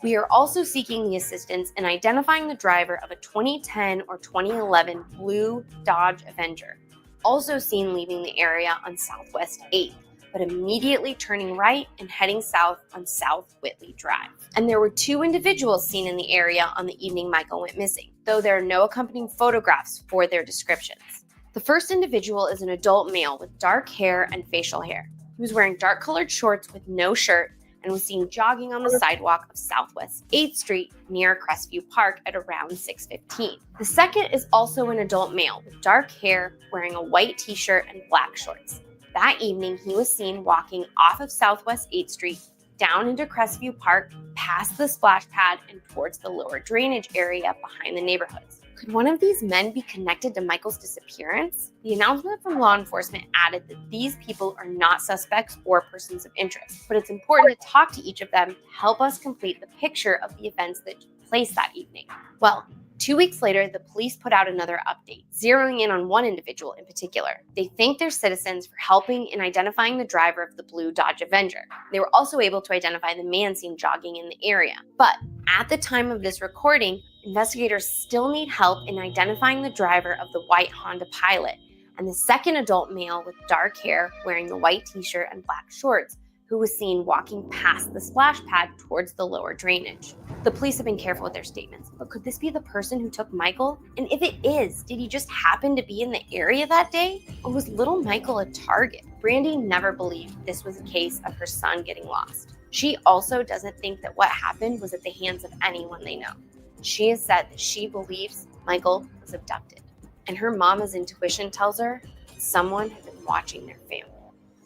We are also seeking the assistance in identifying the driver of a 2010 or 2011 blue Dodge Avenger, also seen leaving the area on Southwest 8th, but immediately turning right and heading south on South Whitley Drive. And there were 2 individuals seen in the area on the evening Michael went missing, though there are no accompanying photographs for their descriptions. The first individual is an adult male with dark hair and facial hair. He was wearing dark-colored shorts with no shirt and was seen jogging on the sidewalk of Southwest 8th Street near Crestview Park at around 6:15. The second is also an adult male with dark hair, wearing a white t-shirt and black shorts. That evening, he was seen walking off of Southwest 8th Street, down into Crestview Park, past the splash pad, and towards the lower drainage area behind the neighborhoods. Could one of these men be connected to Michael's disappearance? The announcement from law enforcement added that these people are not suspects or persons of interest, but it's important to talk to each of them to help us complete the picture of the events that took place that evening. Well, 2 weeks later, the police put out another update, zeroing in on one individual in particular. They thanked their citizens for helping in identifying the driver of the blue Dodge Avenger. They were also able to identify the man seen jogging in the area. But at the time of this recording, investigators still need help in identifying the driver of the white Honda Pilot and the second adult male with dark hair wearing the white t-shirt and black shorts, who was seen walking past the splash pad towards the lower drainage. The police have been careful with their statements, but could this be the person who took Michael? And if it is, did he just happen to be in the area that day? Or was little Michael a target? Brandy never believed this was a case of her son getting lost. She also doesn't think that what happened was at the hands of anyone they know. She has said that she believes Michael was abducted, and her mama's intuition tells her that someone had been watching their family.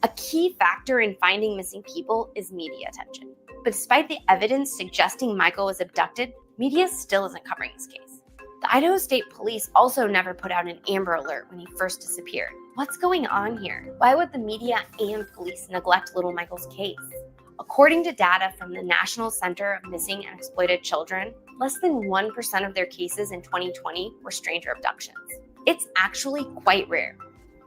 A key factor in finding missing people is media attention. But despite the evidence suggesting Michael was abducted, media still isn't covering this case. The Idaho State Police also never put out an Amber Alert when he first disappeared. What's going on here? Why would the media and police neglect little Michael's case? According to data from the National Center of Missing and Exploited Children, less than 1% of their cases in 2020 were stranger abductions. It's actually quite rare.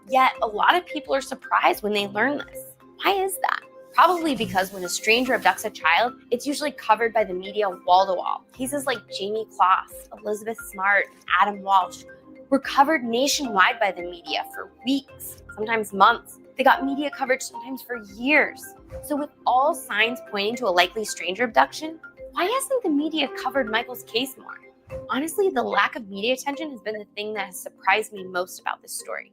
Yet, a lot of people are surprised when they learn this. Why is that? Probably because when a stranger abducts a child, it's usually covered by the media wall to wall. Cases like Jamie Kloss, Elizabeth Smart, Adam Walsh were covered nationwide by the media for weeks, sometimes months, They got media coverage sometimes for years. So with all signs pointing to a likely stranger abduction, why hasn't the media covered Michael's case more? Honestly, the lack of media attention has been the thing that has surprised me most about this story.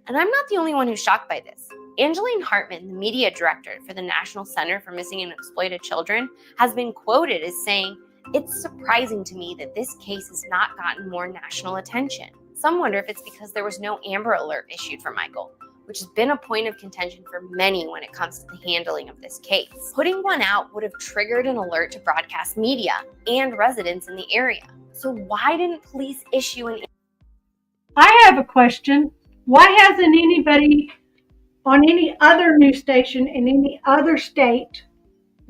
And I'm not the only one who's shocked by this. Angeline Hartman, the media director for the National Center for Missing and Exploited Children, has been quoted as saying, "It's surprising to me that this case has not gotten more national attention. Some wonder if it's because there was no Amber Alert issued for Michael, which has been a point of contention for many when it comes to the handling of this case. Putting one out would have triggered an alert to broadcast media and residents in the area. So why didn't police issue an..." I have a question. Why hasn't anybody on any other news station in any other state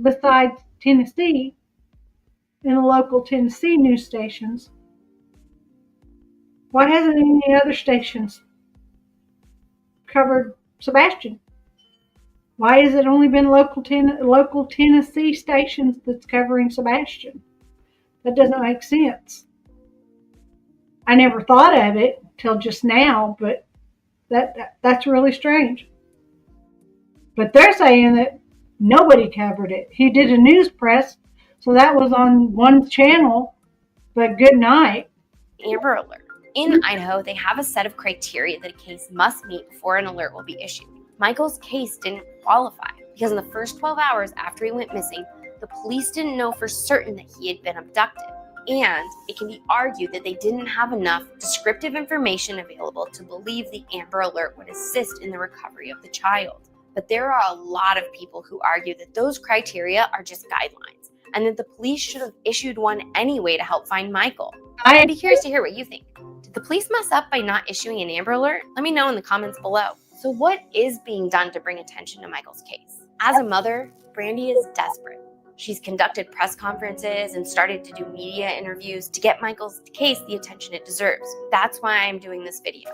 besides Tennessee, in the local Tennessee news stations, why hasn't any other stations covered Sebastian? Why has it only been local Tennessee stations that's covering Sebastian? That doesn't make sense. I never thought of it till just now, but that's really strange. But they're saying that nobody covered it. He did a news press, so that was on one channel, but good night. Amber Alert. In Idaho, they have a set of criteria that a case must meet before an alert will be issued. Michael's case didn't qualify because in the first 12 hours after he went missing, the police didn't know for certain that he had been abducted. And it can be argued that they didn't have enough descriptive information available to believe the Amber Alert would assist in the recovery of the child. But there are a lot of people who argue that those criteria are just guidelines and that the police should have issued one anyway to help find Michael. I'd be curious to hear what you think. Did the police mess up by not issuing an Amber Alert? Let me know in the comments below. So what is being done to bring attention to Michael's case? As a mother, Brandy is desperate. She's conducted press conferences and started to do media interviews to get Michael's case the attention it deserves. That's why I'm doing this video,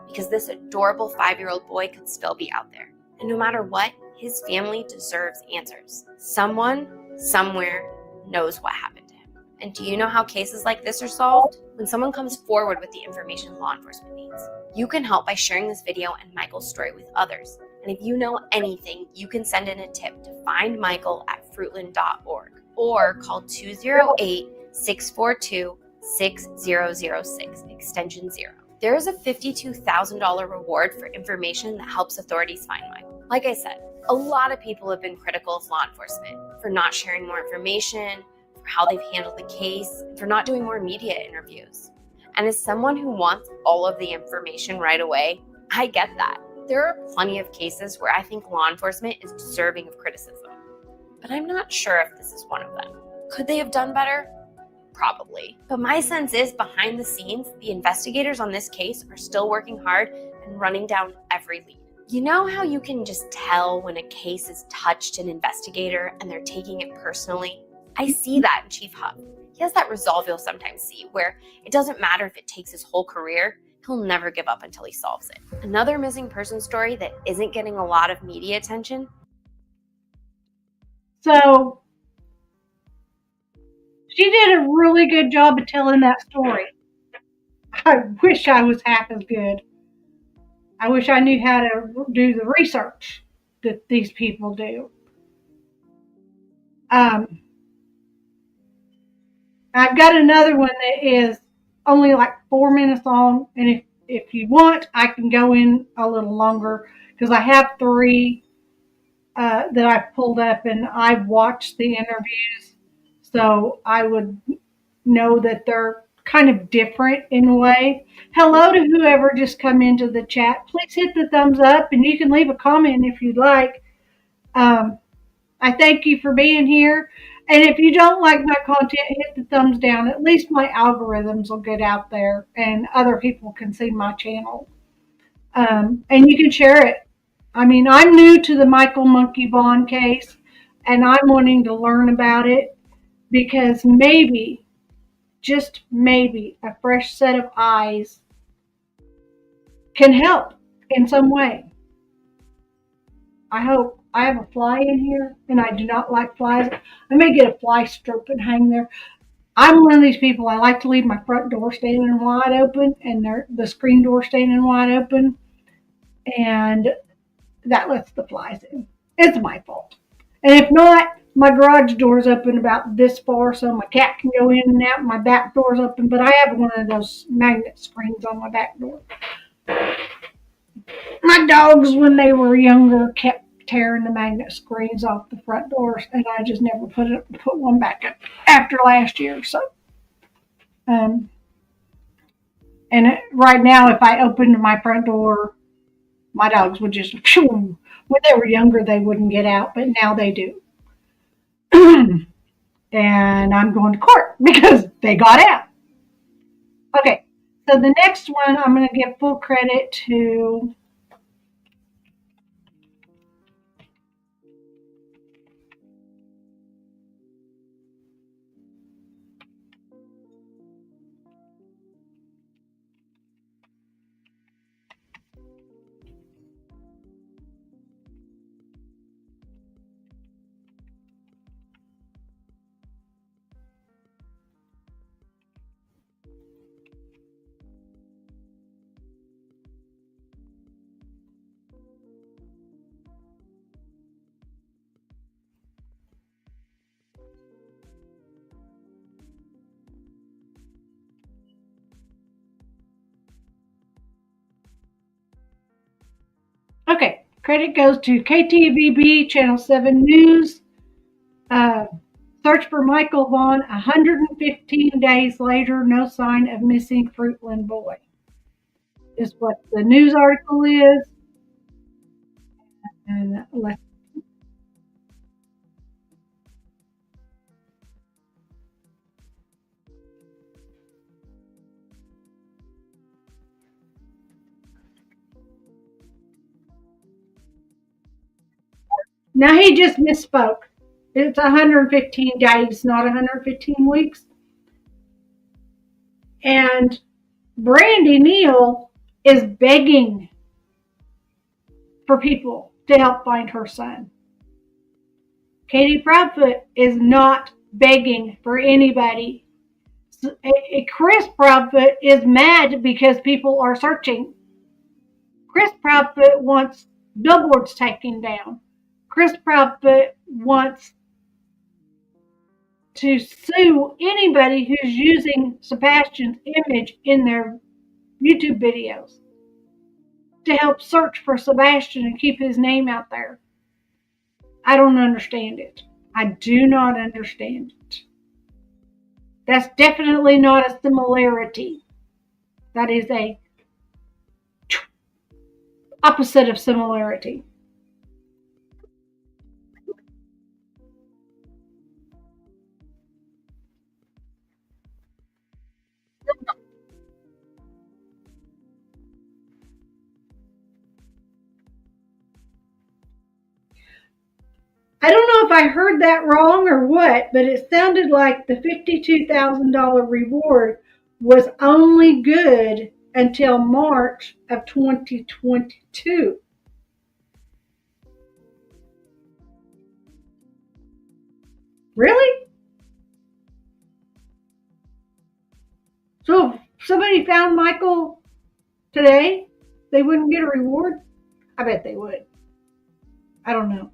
because this adorable 5-year-old boy could still be out there. And no matter what, his family deserves answers. Someone, somewhere, knows what happened to him. And do you know how cases like this are solved? When someone comes forward with the information law enforcement needs. You can help by sharing this video and Michael's story with others. And if you know anything, you can send in a tip to find Michael at fruitland.org or call 208-642-6006, extension 0. There is a $52,000 reward for information that helps authorities find Michael. Like I said, a lot of people have been critical of law enforcement for not sharing more information, for how they've handled the case, for not doing more media interviews. And as someone who wants all of the information right away, I get that. There are plenty of cases where I think law enforcement is deserving of criticism, but I'm not sure if this is one of them. Could they have done better? Probably. But my sense is behind the scenes, the investigators on this case are still working hard and running down every lead. You know how you can just tell when a case has touched an investigator and they're taking it personally? I see that in Chief Huff. He has that resolve you'll sometimes see where it doesn't matter if it takes his whole career, he'll never give up until he solves it. Another missing person story that isn't getting a lot of media attention. So she did a really good job of telling that story. I wish I was half as good. I wish I knew how to do the research that these people do. I've got another one that is only like 4 minutes long, and if you want, I can go in a little longer because I have 3 that I've pulled up and I've watched the interviews, so I would know that they're kind of different in a way. Hello to whoever just come into the chat. Please hit the thumbs up, and you can leave a comment if you'd like. I thank you for being here. And if you don't like my content, hit the thumbs down. At least my algorithms will get out there and other people can see my channel. And you can share it. I mean, I'm new to the Michael Monkey Vaughn case, and I'm wanting to learn about it because maybe, just maybe, a fresh set of eyes can help in some way. I hope. I have a fly in here, and I do not like flies. I may get a fly strip and hang there. I'm one of these people, I like to leave my front door standing wide open and the screen door standing wide open. And that lets the flies in. It's my fault. And if not, my garage door's open about this far so my cat can go in and out. My back door's open, but I have one of those magnet screens on my back door. My dogs, when they were younger, kept tearing the magnet screens off the front doors, and I just never put one back up after last year. So, and right now, if I opened my front door, my dogs would just, when they were younger, they wouldn't get out, but now they do. And I'm going to court because they got out. Okay, so the next one, I'm going to give full credit to Okay, credit goes to KTVB Channel 7 News. Search for Michael Vaughn 115 days later, no sign of missing Fruitland boy. Is what the news article is. And now he just misspoke. It's 115 days, not 115 weeks. And Brandy Neal is begging for people to help find her son. Katie Proudfoot is not begging for anybody. Chris Proudfoot is mad because people are searching. Chris Proudfoot wants billboards taken down. Chris Proudfoot wants to sue anybody who's using Sebastian's image in their YouTube videos to help search for Sebastian and keep his name out there. I don't understand it. I do not understand it. That's definitely not a similarity. That is a opposite of similarity. I don't know if I heard that wrong or what, but it sounded like the $52,000 reward was only good until March of 2022. Really? So if somebody found Michael today, they wouldn't get a reward? I bet they would. I don't know.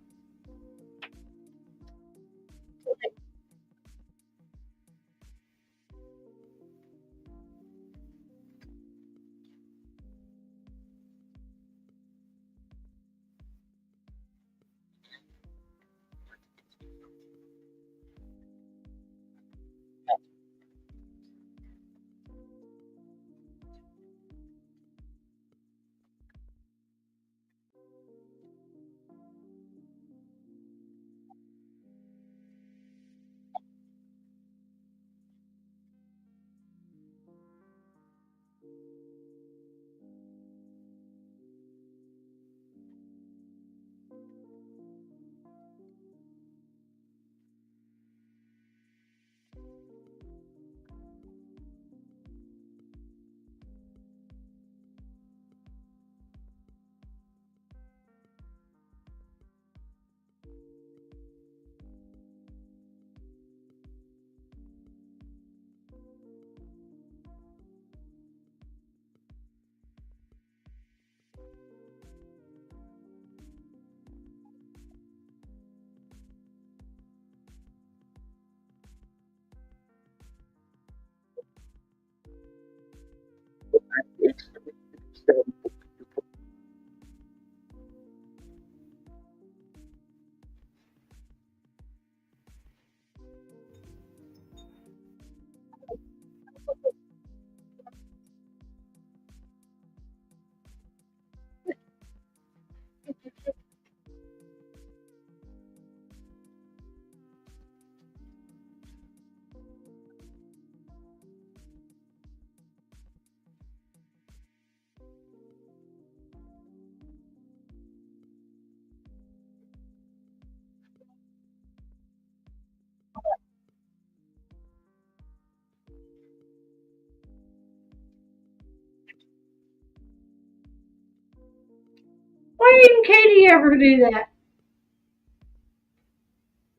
didn't Katie ever do that?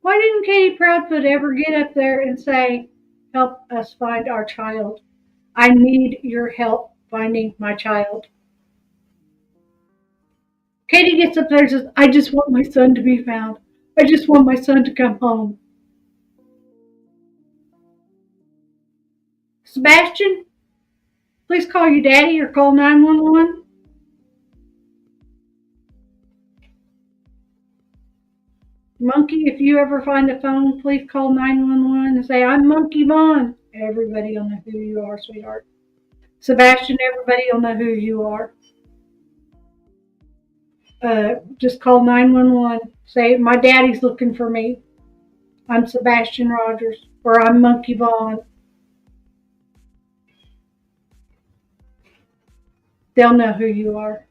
Why didn't Katie Proudfoot ever get up there and say, help us find our child? I need your help finding my child. Katie gets up there and says, I just want my son to be found. I just want my son to come home. Sebastian, please call your daddy or call 911. Monkey, if you ever find a phone, please call 911 and say, I'm Monkey Vaughn. Everybody will know who you are, sweetheart. Sebastian, everybody will know who you are. Just call 911. Say, my daddy's looking for me. I'm Sebastian Rogers, or I'm Monkey Vaughn. They'll know who you are.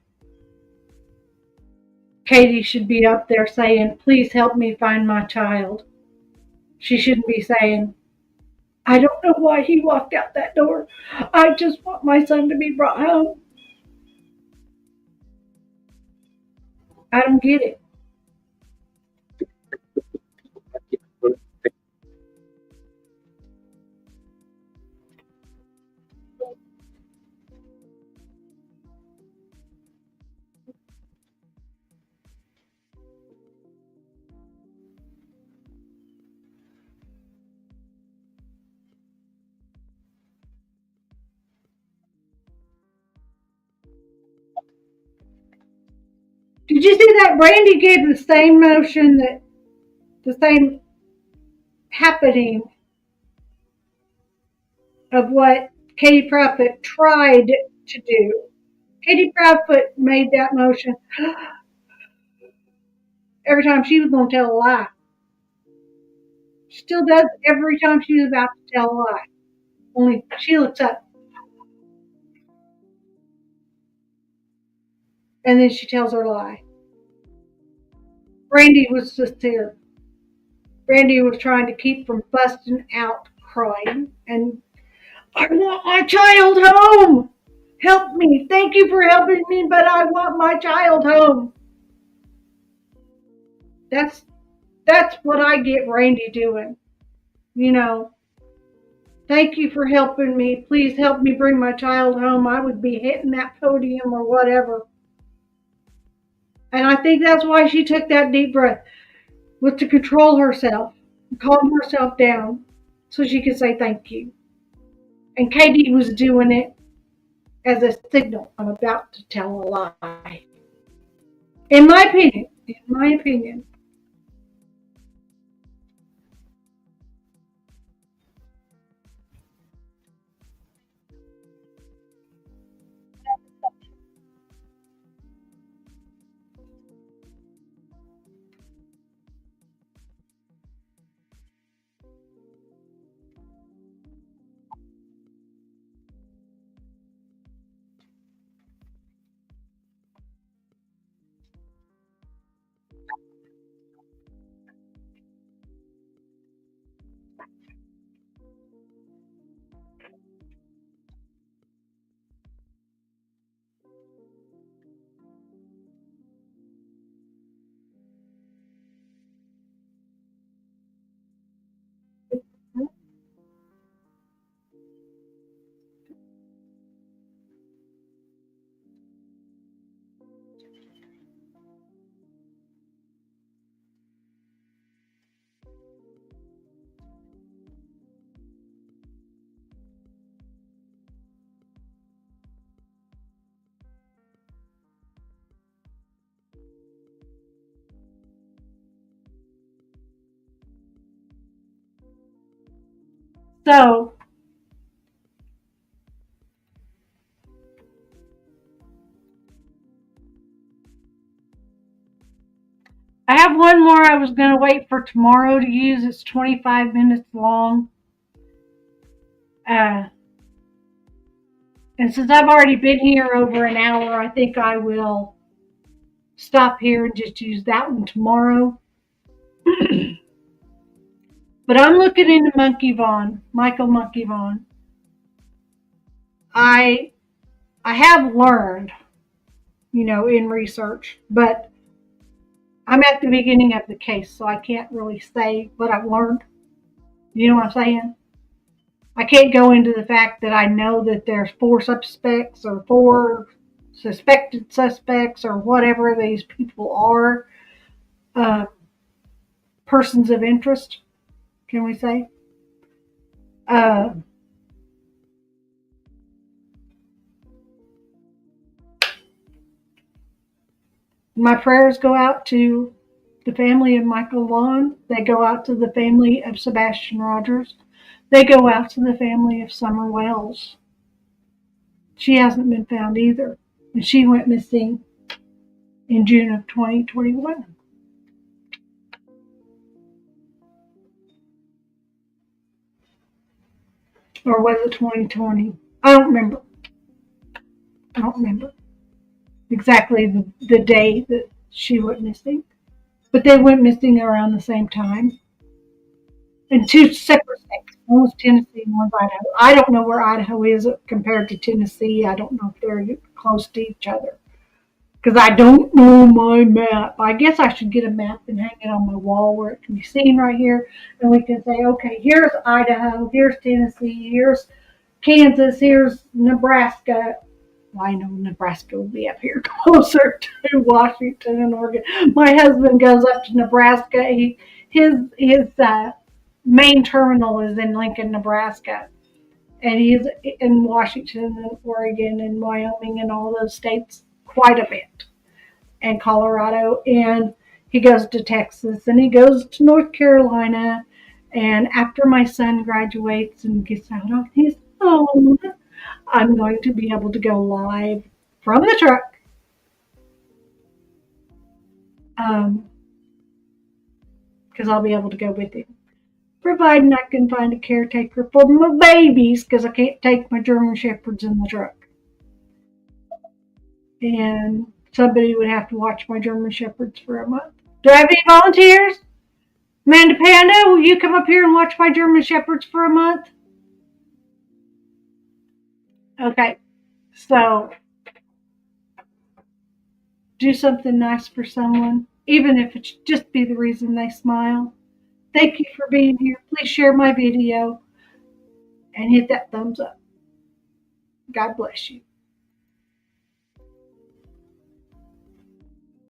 Katie should be up there saying, please help me find my child. She shouldn't be saying, I don't know why he walked out that door. I just want my son to be brought home. I don't get it. Did you see that Brandy gave the same motion, that the same happening of what Katie Proudfoot tried to do? Katie Proudfoot made that motion every time she was going to tell a lie. She still does every time she's about to tell a lie. Only she looks up and then she tells her lie. Brandy was just there. Brandy was trying to keep from busting out crying. And I want my child home. Help me. Thank you for helping me, but I want my child home. That's what I get Randy doing. You know, thank you for helping me. Please help me bring my child home. I would be hitting that podium or whatever. And I think that's why she took that deep breath, was to control herself, calm herself down so she could say thank you. And Katie was doing it as a signal, I'm about to tell a lie. In my opinion. So, I have one more I was going to wait for tomorrow to use. It's 25 minutes long. And since I've already been here over an hour, I think I will stop here and just use that one tomorrow. But I'm looking into Michael Monkey Vaughn. I have learned in research. But I'm at the beginning of the case, so I can't really say what I've learned. You know what I'm saying? I can't go into the fact that I know that there's 4 suspects or 4 suspected suspects or whatever these people are, persons of interest, can we say? My prayers go out to the family of Michael Vaughn. They go out to the family of Sebastian Rogers. They go out to the family of Summer Wells. She hasn't been found either. And she went missing in June of 2021. Or was it 2020? I don't remember. Exactly the day that she went missing. But they went missing around the same time. In 2 separate states. One was Tennessee and one was Idaho. I don't know where Idaho is compared to Tennessee. I don't know if they're close to each other. Because I don't know my map. I guess I should get a map and hang it on my wall where it can be seen right here. And we can say, okay, here's Idaho, here's Tennessee, here's Kansas, here's Nebraska. Well, I know Nebraska will be up here closer to Washington and Oregon. My husband goes up to Nebraska. His main terminal is in Lincoln, Nebraska. And he's in Washington and Oregon and Wyoming and all those states quite a bit. And Colorado. And he goes to Texas and he goes to North Carolina. And after my son graduates and gets out of his home, I'm going to be able to go live from the truck. Because I'll be able to go with him. Providing I can find a caretaker for my babies, because I can't take my German Shepherds in the truck. And somebody would have to watch my German Shepherds for a month. Do I have any volunteers? Amanda Panda, will you come up here and watch my German Shepherds for a month? Okay, so do something nice for someone, even if it's just be the reason they smile. Thank you for being here. Please share my video and hit that thumbs up. God bless you.